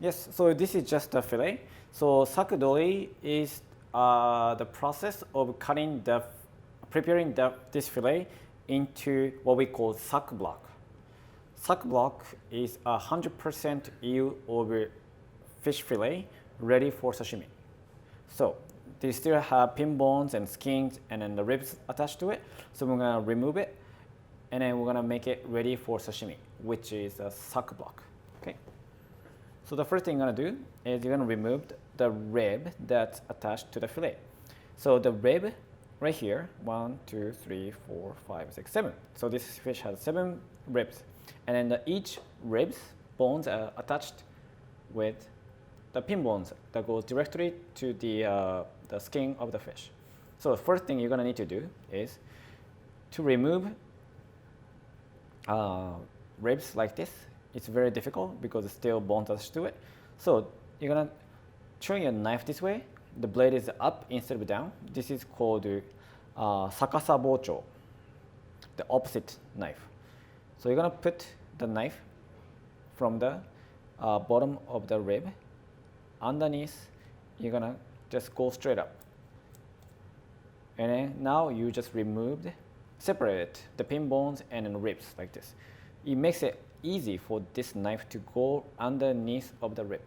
Yes, so this is just a fillet. So sakudori is the process of preparing this fillet into what we call sak block. Sak block is 100% yield of fish fillet ready for sashimi. So they still have pin bones and skins and then the ribs attached to it. So we're gonna remove it and then we're gonna make it ready for sashimi, which is a sak block. Okay. So the first thing you're gonna do is you're gonna remove the rib that's attached to the fillet. So the rib right here, 1, 2, 3, 4, 5, 6, 7. So this fish has 7 ribs. And then each ribs bones are attached with the pin bones that goes directly to the skin of the fish. So the first thing you're gonna need to do is to remove ribs like this. It's very difficult because it's still bones attached to it. So you're gonna turn your knife this way. The blade is up instead of down. This is called sakasa bocho, the opposite knife. So you're gonna put the knife from the bottom of the rib underneath. You're gonna just go straight up, and then now you just separate the pin bones and then ribs like this. It makes it easy for this knife to go underneath of the rib.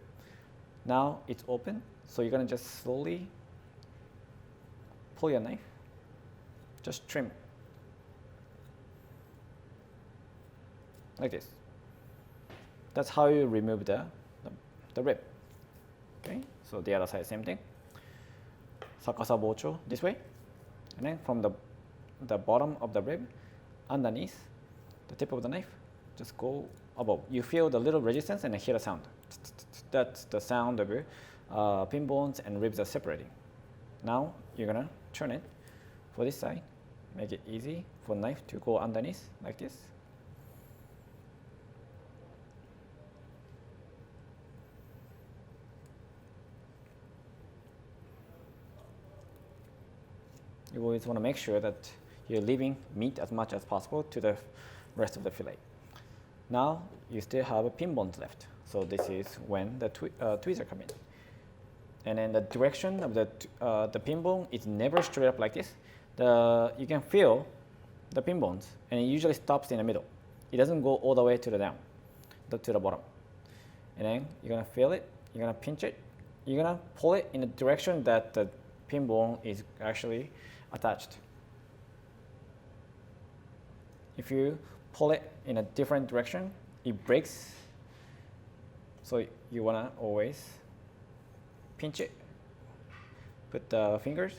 Now it's open, so you're gonna just slowly pull your knife, just trim like this. That's how you remove the rib. Okay, so the other side, same thing. Sakasa bocho this way, and then from the bottom of the rib, underneath the tip of the knife, just go above. You feel the little resistance and hear a sound. That's the sound of pin bones and ribs are separating. Now you're gonna turn it for this side. Make it easy for knife to go underneath like this. You always want to make sure that you're leaving meat as much as possible to the rest of the fillet. Now you still have pin bones left. So this is when the tweezer come in. And then the direction of the pin bone is never straight up like this. You can feel the pin bones, and it usually stops in the middle. It doesn't go all the way to the down, to the bottom. And then you're gonna feel it. You're gonna pinch it. You're gonna pull it in the direction that the pin bone is actually attached. If you pull it in a different direction, it breaks. So you wanna always pinch it, put the fingers,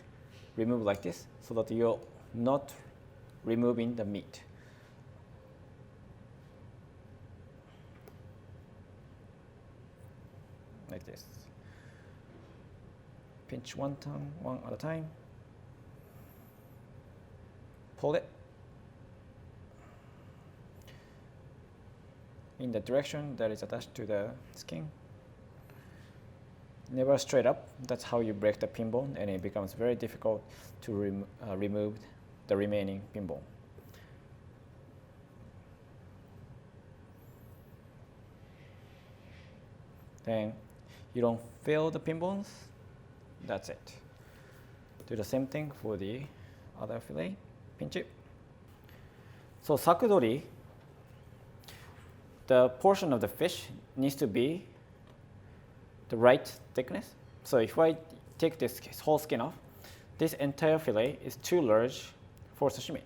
remove like this, so that you're not removing the meat. Like this. Pinch one at a time. Pull it in the direction that is attached to the skin. Never straight up. That's how you break the pin bone, and it becomes very difficult to remove the remaining pin bone. Then you don't feel the pin bones. That's it. Do the same thing for the other fillet. Pinch it. So sakudori, the portion of the fish needs to be the right thickness. So if I take this whole skin off, this entire fillet is too large for sashimi.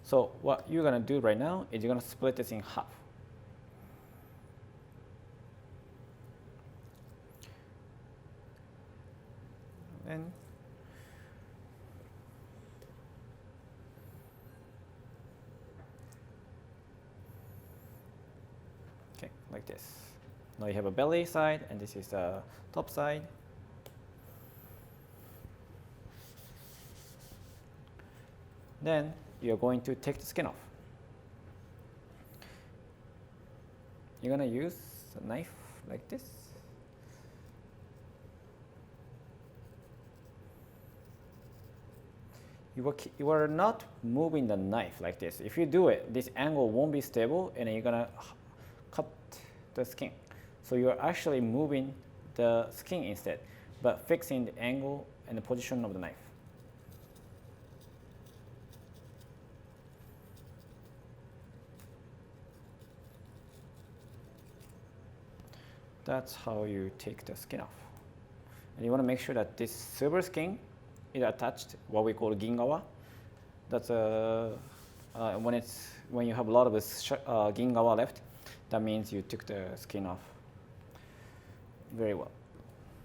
So what you're gonna do right now is you're gonna split this in half. And okay, like this. Now you have a belly side, and this is the top side. Then you're going to take the skin off. You're gonna use a knife like this. You are not moving the knife like this. If you do it, this angle won't be stable, and you're gonna cut the skin. So you're actually moving the skin instead, but fixing the angle and the position of the knife. That's how you take the skin off. And you want to make sure that this silver skin is attached, what we call gingawa. That's when you have a lot of this gingawa left, that means you took the skin off very well.